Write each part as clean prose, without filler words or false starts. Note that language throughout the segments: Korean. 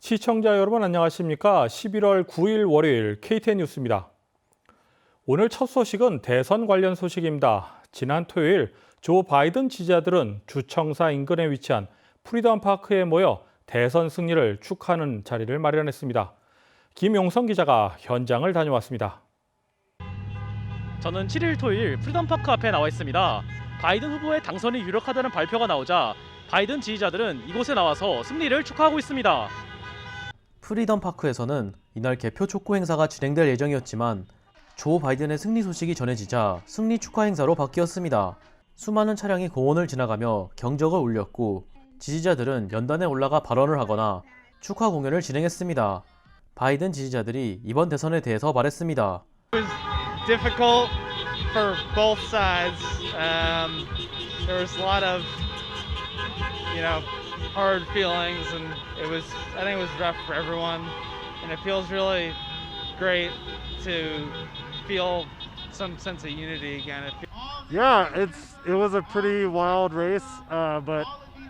시청자 여러분 안녕하십니까? 11월 9일 월요일 KTN 뉴스입니다. 오늘 첫 소식은 대선 관련 소식입니다. 지난 토요일 조 바이든 지지자들은 주청사 인근에 위치한 프리덤 파크에 모여 대선 승리를 축하하는 자리를 마련했습니다. 김용성 기자가 현장을 다녀왔습니다. 저는 7일 토요일 프리덤파크 앞에 나와 있습니다. 바이든 후보의 당선이 유력하다는 발표가 나오자 바이든 지지자들은 이곳에 나와서 승리를 축하하고 있습니다. 프리덤파크에서는 이날 개표 촉구 행사가 진행될 예정이었지만 조 바이든의 승리 소식이 전해지자 승리 축하 행사로 바뀌었습니다. 수많은 차량이 공원을 지나가며 경적을 울렸고 지지자들은 연단에 올라가 발언을 하거나 축하 공연을 진행했습니다. 바이든 지지자들이 이번 대선에 대해서 말했습니다. Difficult for both sides. There was a lot of, hard feelings, and I think it was rough for everyone. And it feels really great to feel some sense of unity again. Yeah, it was a pretty wild race, but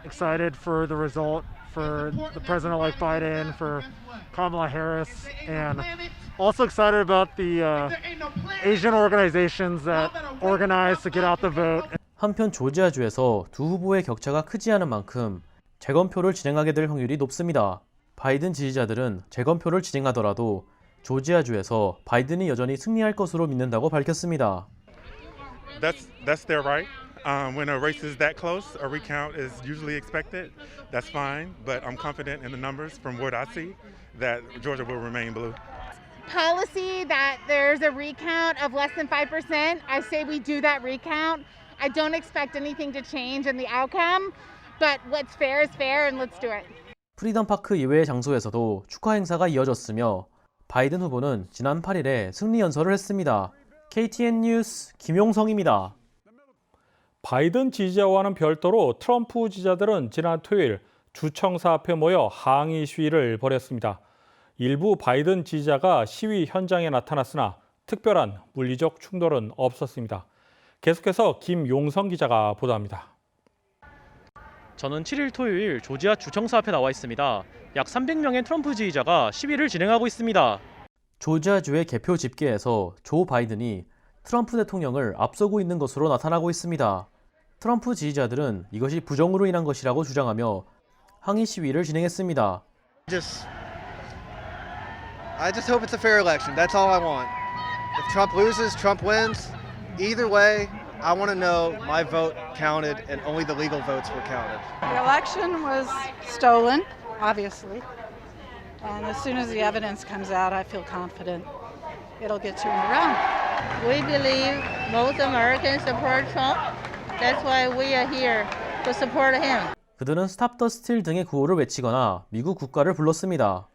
excited for the result, for the president-elect Biden, for Kamala Harris, and also excited about the Asian organizations that organized to get out the vote. 한편 조지아주에서 두 후보의 격차가 크지 않은 만큼 재검표를 진행하게 될 확률이 높습니다. 바이든 지지자들은 재검표를 진행하더라도 조지아주에서 바이든이 여전히 승리할 것으로 믿는다고 밝혔습니다. That's their right. When a race is that close, a recount is usually expected. That's fine, but I'm confident in the numbers from what I see that Georgia will remain blue. Policy that there's a recount of less than 5%. I say we do that recount. I don't expect anything to change in the outcome, but what's fair is fair and let's do it. 프리덤 파크 이외의 장소에서도 축하 행사가 이어졌으며 바이든 후보는 지난 8일에 승리 연설을 했습니다. KTN 뉴스 김용성입니다. 바이든 지지자와는 별도로 트럼프 지지자들은 지난 토요일 주청사 앞에 모여 항의 시위를 벌였습니다. 일부 바이든 지지자가 시위 현장에 나타났으나 특별한 물리적 충돌은 없었습니다. 계속해서 김용성 기자가 보도합니다. 저는 7일 토요일 조지아 주청사 앞에 나와 있습니다. 약 300명의 트럼프 지지자가 시위를 진행하고 있습니다. 조지아주의 개표 집계에서 조 바이든이 트럼프 대통령을 앞서고 있는 것으로 나타나고 있습니다. 트럼프 지지자들은 이것이 부정으로 인한 것이라고 주장하며 항의 시위를 진행했습니다. I just hope it's a fair election. That's all I want. If Trump loses, Trump wins. Either way, I want to know my vote counted and only the legal votes were counted. The election was stolen, obviously. And as soon as the evidence comes out, I feel confident it'll get turned around. We believe most Americans support Trump. That's why we are here to support him. 그들은 스탑 더 스틸 등의 구호를 외치거나 미국 국가를 불렀습니다.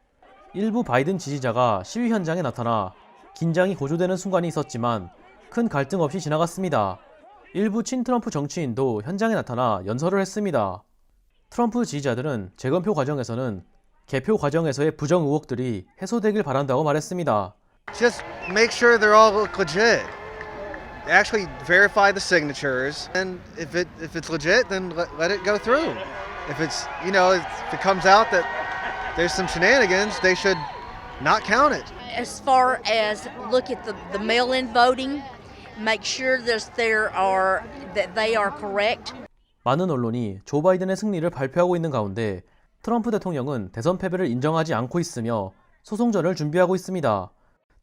일부 바이든 지지자가 시위 현장에 나타나 긴장이 고조되는 순간이 있었지만 큰 갈등 없이 지나갔습니다. 일부 친트럼프 정치인도 현장에 나타나 연설을 했습니다. 트럼프 지지자들은 재검표 과정에서는 개표 과정에서의 부정 의혹들이 해소되길 바란다고 말했습니다. Just make sure they're all legit. Actually verify the signatures, and if it's legit, then let it go through. If it's if it comes out that there's some shenanigans, they should not count it. As far as look at the mail-in voting, make sure that they are correct. 많은 언론이 조 바이든의 승리를 발표하고 있는 가운데 트럼프 대통령은 대선 패배를 인정하지 않고 있으며 소송전을 준비하고 있습니다.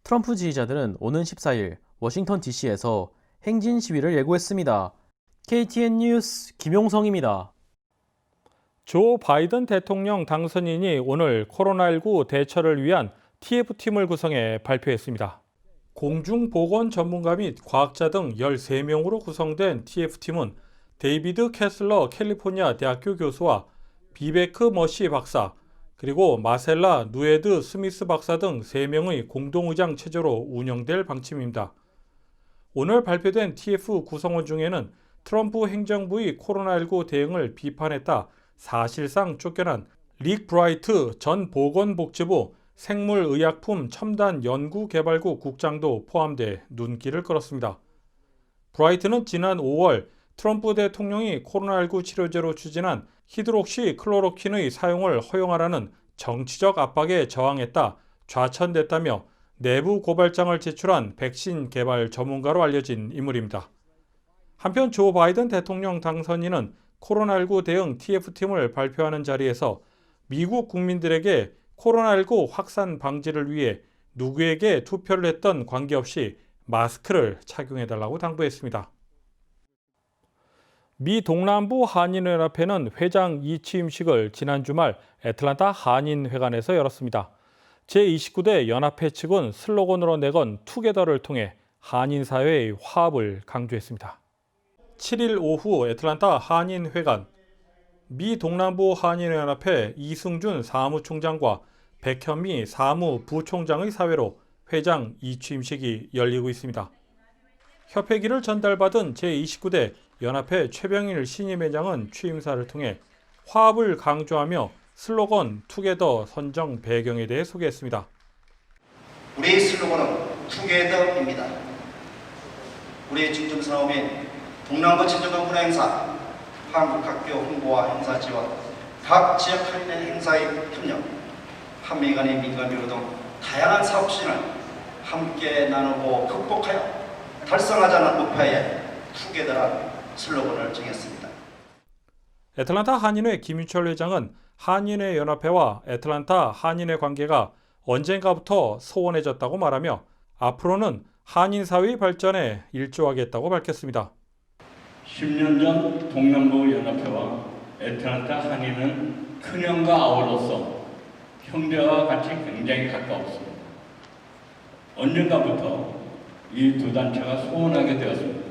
트럼프 지지자들은 오는 14일 워싱턴 DC에서 행진 시위를 예고했습니다. KTN 뉴스 김용성입니다. 조 바이든 대통령 당선인이 오늘 코로나19 대처를 위한 TF팀을 구성해 발표했습니다. 공중보건 전문가 및 과학자 등 13명으로 구성된 TF팀은 데이비드 캐슬러 캘리포니아 대학교 교수와 비베크 머시 박사, 그리고 마셀라 누에드 스미스 박사 등 3명의 공동의장 체제로 운영될 방침입니다. 오늘 발표된 TF 구성원 중에는 트럼프 행정부의 코로나19 대응을 비판했다 사실상 쫓겨난 릭 브라이트 전 보건복지부 생물의약품 첨단연구개발국 국장도 포함돼 눈길을 끌었습니다. 브라이트는 지난 5월 트럼프 대통령이 코로나19 치료제로 추진한 히드록시 클로로킨의 사용을 허용하라는 정치적 압박에 저항했다 좌천됐다며 내부 고발장을 제출한 백신 개발 전문가로 알려진 인물입니다. 한편 조 바이든 대통령 당선인은 코로나19 대응 TF팀을 발표하는 자리에서 미국 국민들에게 코로나19 확산 방지를 위해 누구에게 투표를 했던 관계없이 마스크를 착용해달라고 당부했습니다. 미 동남부 한인연합회는 회장 이취임식을 지난 주말 애틀랜타 한인회관에서 열었습니다. 제29대 연합회 측은 슬로건으로 내건 투게더를 통해 한인 사회의 화합을 강조했습니다. 7일 오후 애틀랜타 한인회관, 미 동남부 한인연합회 이승준 사무총장과 백현미 사무부총장의 사회로 회장 이취임식이 열리고 있습니다. 협회기를 전달받은 제29대 연합회 최병일 신임회장은 취임사를 통해 화합을 강조하며 슬로건 투게더 선정 배경에 대해 소개했습니다. 우리의 슬로건은 투게더입니다. 우리의 중점 사업인 동남부 친절한 문화 행사, 한국 학교 홍보와 행사 지원, 각 지역 한인의 행사의 협력, 한미 간의 민간 교류 등 다양한 사업 추진을 함께 나누고 극복하여 달성하자는 목표에 투게더란 슬로건을 정했습니다. 애틀랜타 한인회 김윤철 회장은 한인회 연합회와 애틀랜타 한인회 관계가 언젠가부터 소원해졌다고 말하며 앞으로는 한인 사회의 발전에 일조하겠다고 밝혔습니다. 10년 전 동남부 연합회와 애틀랜타 한인은 큰형과 아우로서 형제와 같이 굉장히 가까웠습니다. 언젠가부터 이 두 단체가 소원하게 되었습니다.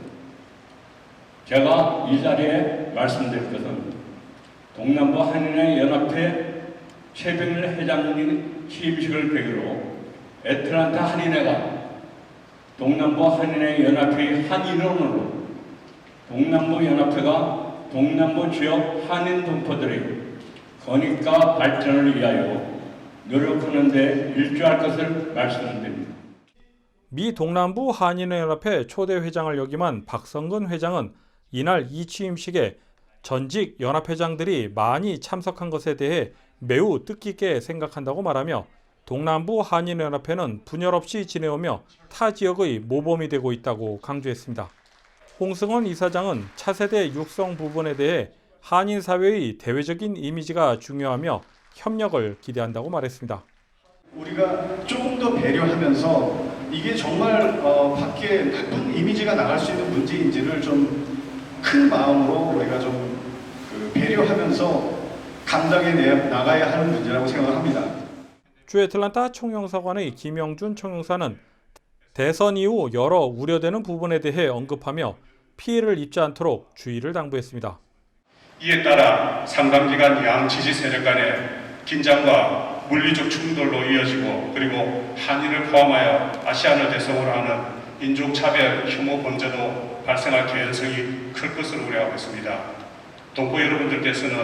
제가 이 자리에 말씀드릴 것은 동남부 한인회 연합회 최병일 회장님 취임식을 계기로 애틀랜타 한인회가 동남부 한인회 연합회의 한 일원으로 동남부 연합회가 동남부 지역 한인 동포들의 건익과 발전을 위하여 노력하는 데 일조할 것을 말씀드립니다. 미 동남부 한인회 연합회 초대 회장을 역임한 박성근 회장은 이날 이 취임식에 전직 연합회장들이 많이 참석한 것에 대해 매우 뜻깊게 생각한다고 말하며 동남부 한인연합회는 분열 없이 지내오며 타 지역의 모범이 되고 있다고 강조했습니다. 홍승원 이사장은 차세대 육성 부분에 대해 한인 사회의 대외적인 이미지가 중요하며 협력을 기대한다고 말했습니다. 우리가 조금 더 배려하면서 이게 정말 밖에 나쁜 이미지가 나갈 수 있는 문제인지를 좀 큰 마음으로 우리가 좀 배려하면서 감당해 나가야 하는 문제라고 생각을 합니다. 주 애틀랜타 총영사관의 김영준 총영사는 대선 이후 여러 우려되는 부분에 대해 언급하며 피해를 입지 않도록 주의를 당부했습니다. 이에 따라 상당기간 양 지지 세력 간의 긴장과 물리적 충돌로 이어지고 그리고 한인을 포함하여 아시안을 대상으로 하는 인종차별 혐오 범죄도 발생할 개연성이 클 것으로 우려하고 있습니다. 동포 여러분들께서는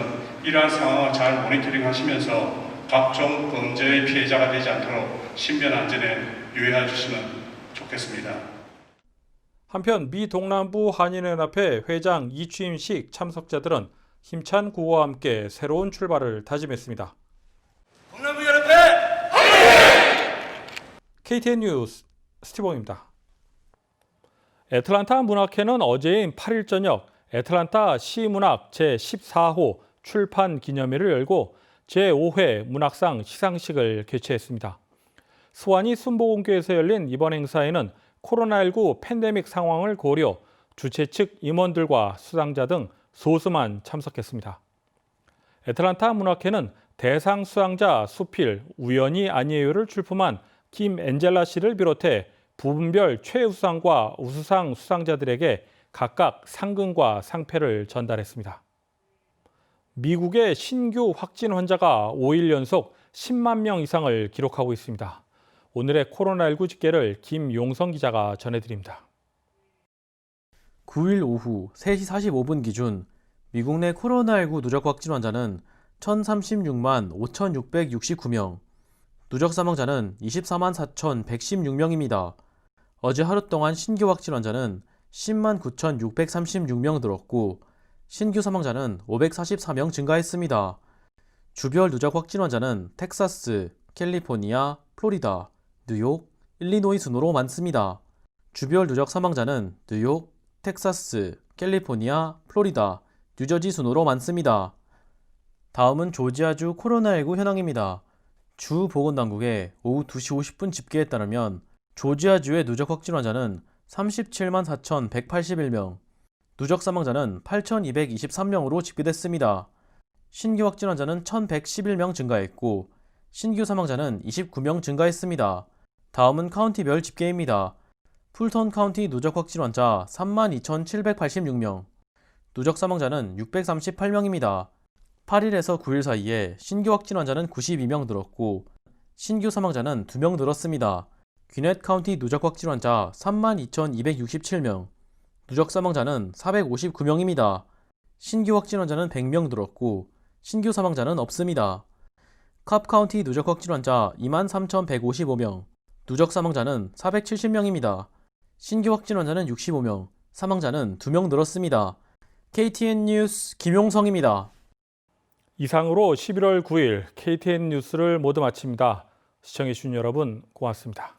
이러한 상황을 잘 모니터링하시면서 각종 범죄의 피해자가 되지 않도록 신변 안전에 유의해 주시면 좋겠습니다. 한편 미 동남부 한인연합회 회장 이취임식 참석자들은 힘찬 구호와 함께 새로운 출발을 다짐했습니다. 동남부 연합회! KTN 뉴스 스티븐입니다. 애틀랜타 문학회는 어제인 8일 저녁 애틀랜타 시문학 제14호 출판 기념회를 열고 제5회 문학상 시상식을 개최했습니다. 수완이 순복음교에서 열린 이번 행사에는 코로나19 팬데믹 상황을 고려 주최 측 임원들과 수상자 등 소수만 참석했습니다. 애틀랜타 문학회는 대상 수상자 수필 우연히 아니에요를 출품한 김엔젤라 씨를 비롯해 부분별 최우수상과 우수상 수상자들에게 각각 상금과 상패를 전달했습니다. 미국의 신규 확진 환자가 5일 연속 10만 명 이상을 기록하고 있습니다. 오늘의 코로나19 집계를 김용성 기자가 전해드립니다. 9일 오후 3시 45분 기준 미국 내 코로나19 누적 확진 환자는 1036만 5,669명, 누적 사망자는 24만 4,116명입니다. 어제 하루 동안 신규 확진 환자는 10만 9,636명 늘었고 신규 사망자는 544명 증가했습니다. 주별 누적 확진 환자는 텍사스, 캘리포니아, 플로리다, 뉴욕, 일리노이 순으로 많습니다. 주별 누적 사망자는 뉴욕, 텍사스, 캘리포니아, 플로리다, 뉴저지 순으로 많습니다. 다음은 조지아주 코로나19 현황입니다. 주 보건당국의 오후 2시 50분 집계에 따르면 조지아주의 누적 확진 환자는 37만 4,181명, 누적 사망자는 8,223명으로 집계됐습니다. 신규 확진 환자는 1,111명 증가했고 신규 사망자는 29명 증가했습니다. 다음은 카운티별 집계입니다. 풀턴 카운티 누적 확진 환자 32,786명, 누적 사망자는 638명입니다. 8일에서 9일 사이에 신규 확진 환자는 92명 늘었고 신규 사망자는 2명 늘었습니다. 귀넷 카운티 누적 확진 환자 32,267명, 누적 사망자는 459명입니다. 신규 확진 환자는 100명 늘었고 신규 사망자는 없습니다. 캅 카운티 누적 확진 환자 23,155명, 누적 사망자는 470명입니다. 신규 확진 환자는 65명, 사망자는 2명 늘었습니다. KTN 뉴스 김용성입니다. 이상으로 11월 9일 KTN 뉴스를 모두 마칩니다. 시청해주신 여러분 고맙습니다.